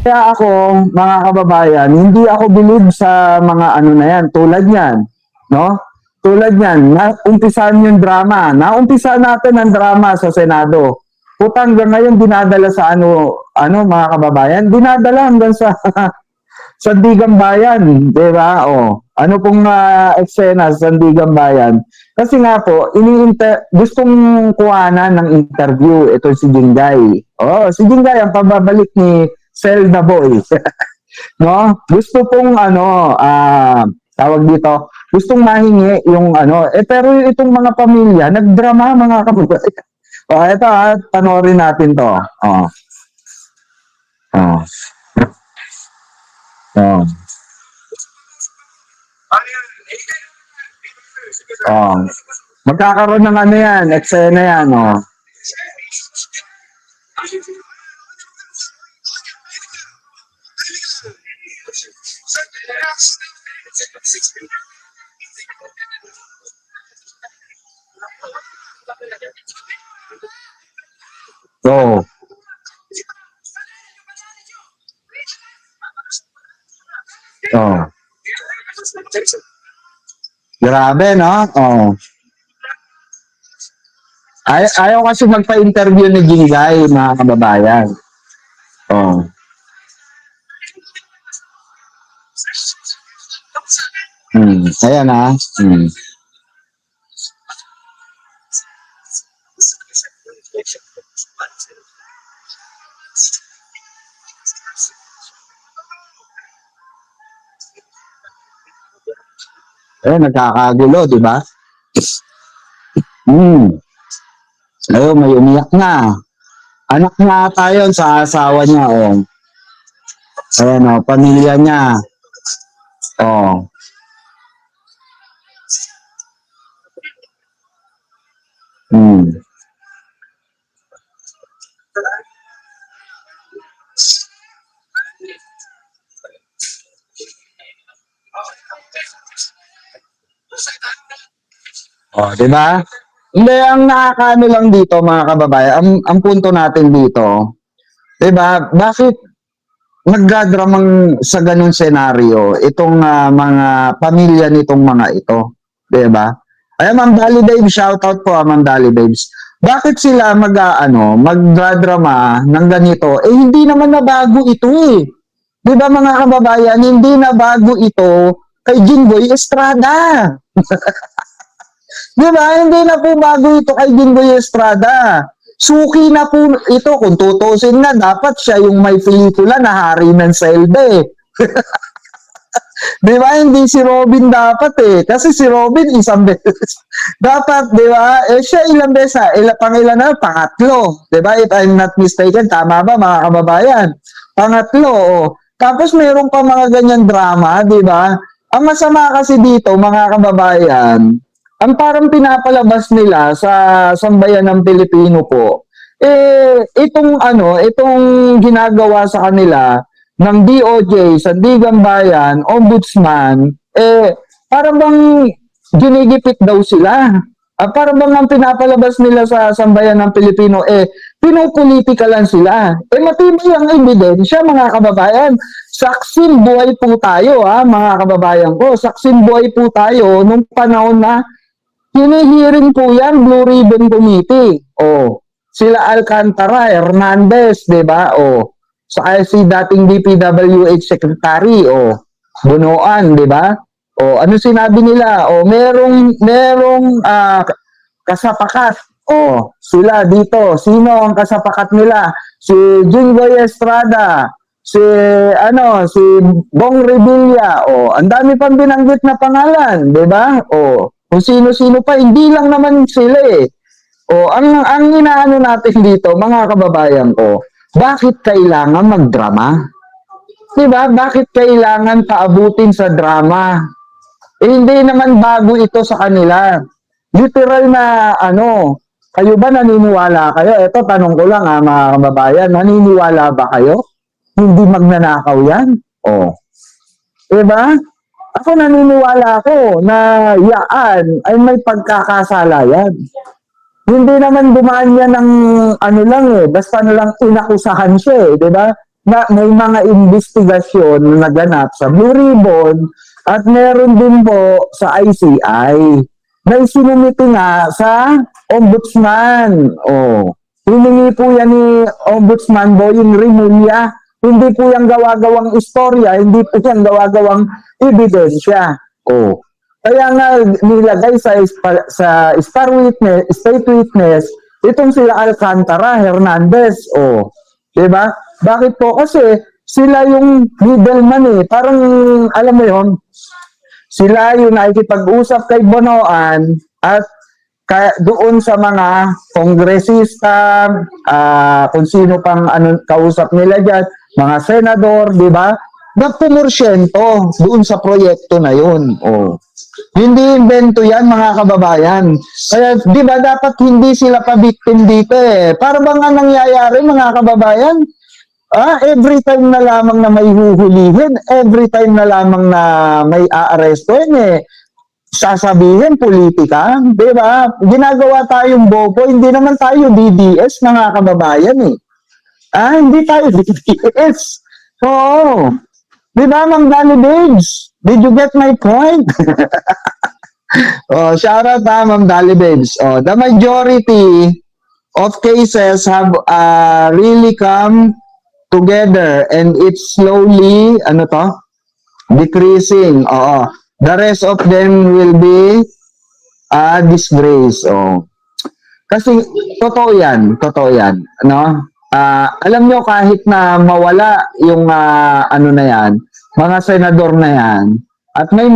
Kaya ako, mga kababayan, hindi ako believe sa mga ano na yan, tulad yan, no? Tulad yan, naumpisan yung drama. Naumpisan natin ang drama sa Senado. Puta hanggang ngayon dinadala sa mga kababayan, dinadala hanggang sa Sandigan Bayan, di ba? O, ano pong eksena sa Sandigan Bayan? Kasi nga po, gustong kuhanan ng interview ito si Jingay. Oh, si Jingay ang pababalik ni Zelda Boy. No? Gusto pong tawag dito, gustong mahingi yung pero itong mga pamilya, nagdrama mga kababayan. O, ito panoorin natin to. Oh. Oh. Oh. Oh. Magkakaroon ng ano yan, eksena yan, oh. Oh. Oh. Grabe, no? Oh. Ayaw kasi magpa-interview ni Jingay, mga kababayan. Oh. Ayan ha. Nagkakagulo, di ba? Ayun, may umiyak na. Anak nga tayo sa asawa niya, oh. Ayan, oh, pamilya niya. Oh. Oh, di ba? Hindi, ang nakakaano lang dito, mga kababayan, ang punto natin dito, di ba, bakit nagdadramang sa ganung senaryo itong mga pamilya nitong mga ito, 'di ba? Ay Ma'am Dali Babes, shout out po Ma'am Dali Babes. Bakit sila magdradrama ng ganito? Eh hindi naman na bago ito eh. 'Di ba mga kababayan, hindi na bago ito kay Jinggoy Estrada. 'Di ba? Hindi na po bago ito kay Jinggoy Estrada. Suki na po ito, kung tutusin na, dapat siya yung may pelikula na hari ng selda eh. Di ba? Hindi si Robin dapat eh. Kasi si Robin isang beses. Dapat, di ba? Eh siya ilang beses pangilan na, pangatlo. Di ba? If I'm not mistaken, tama ba mga kababayan? Pangatlo. Oh. Tapos meron pa mga ganyan drama, di ba? Ang masama kasi dito, mga kababayan, ang parang pinapalabas nila sa sambayan ng Pilipino po, itong ginagawa sa kanila ng DOJ, Sandigan Bayan, Ombudsman, parang bang ginigipit daw sila. Parang bang ang pinapalabas nila sa sambayan ng Pilipino, pinupolitika lang sila. Matibay ang ebidensya, mga kababayan. Saksin buhay po tayo, mga kababayan ko. Saksin buhay po tayo nung panahon na hinihiring po yan, Blue Ribbon Committee. Sila Alcantara, Hernandez, di ba? Saka si dating DPWH Secretary, Bunoan, di ba? Ano sinabi nila? Merong kasapakat. Sila dito. Sino ang kasapakat nila? Si Jinggoy Estrada, si Bong Revilla. Ang dami pang binanggit na pangalan, di ba? Kung sino-sino pa, hindi lang naman sila eh. Ang inaano natin dito, mga kababayan ko, bakit kailangan magdrama? Diba? Bakit kailangan paabutin sa drama? Hindi naman bago ito sa kanila. Literal na kayo ba naniniwala kayo? Ito, tanong ko lang mga kababayan, naniniwala ba kayo? Hindi magnanakaw yan? Diba? Ako naniniwala ko na yaan ay may pagkakasala yan. Hindi naman dumaan yan ng basta lang inakusahan siya di ba? na may mga investigasyon na naganap sa Blue Ribbon at meron din po sa ICI na isinumiti nga sa Ombudsman. Oh, hiningi po yan ni Ombudsman Boying Rimulya. Hindi po yung gawa-gawang istorya, hindi po yung gawa-gawang ebidensya. Oh. Kaya nga nilagay sa state witness itong sila Alcantara, Hernandez. Oh. 'Di ba? Bakit po? Kasi sila yung middleman eh. Parang alam mo 'yon, sila yung nakikipag-usap kay Bonoan at doon sa mga kongresista, kung sino pang kausap nila dyan, mga senador, di ba? Nagpumorsyento doon sa proyekto na yun. Oh. Hindi invento yan, mga kababayan. Kaya, di ba, dapat hindi sila pa-victim dito eh. Para bang ang nangyayari, mga kababayan? Every time na lamang na may huhulihin, every time na lamang na may aarestuhin eh, sasabihin politika, di ba? Ginagawa tayong bobo, hindi naman tayo DDS, mga kababayan eh. Hindi tayo DDS. Oo. Di ba, Ma'am Danny Babes? Did you get my point? Shout out Ma'am Danny Babes. The majority of cases have really come together and it's slowly, decreasing. Oo. The rest of them will be disgrace. Oh. Kasi totoo yan, no? Alam nyo kahit na mawala yung na yan, mga senador na yan, at may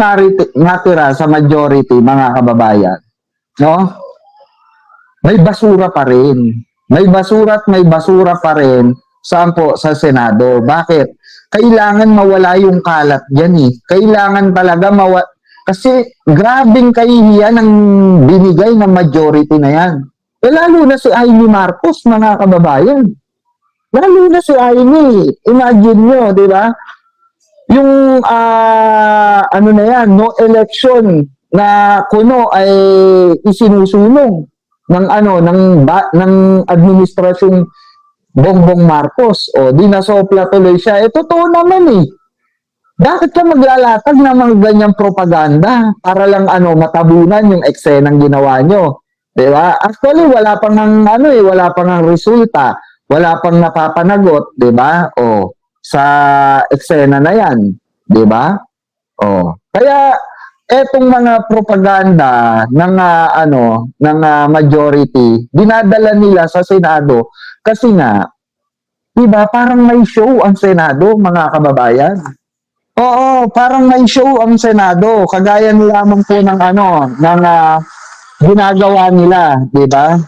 natira sa majority, mga kababayan, no? May basura pa rin. May basura pa rin saan po? Sa Senado. Bakit? Kailangan mawala yung kalat dyan eh. Kailangan talaga kasi grabing kahihiyan ang binigay ng majority na yan. Lalo na si Amy Marcos, mga kababayan. Lalo na si Amy. Imagine nyo, di ba? Yung, na yan, no election na kuno ay isinusulong ng administrasyong Bongbong Marcos. Di nasopla tuloy siya. Totoo naman eh. Bakit ka maglalatag ng mga ganyang propaganda para lang matabunan yung eksenang ginawa nyo? Diba? Actually, wala pang wala pang resulta. Wala pang napapanagot, diba? Sa eksena na yan. Diba? Kaya, etong mga propaganda ng majority, dinadala nila sa Senado kasi nga, diba, parang may show ang Senado, mga kababayan. Oo, parang may show ang Senado, kagaya lamang po ng ginagawa nila, diba?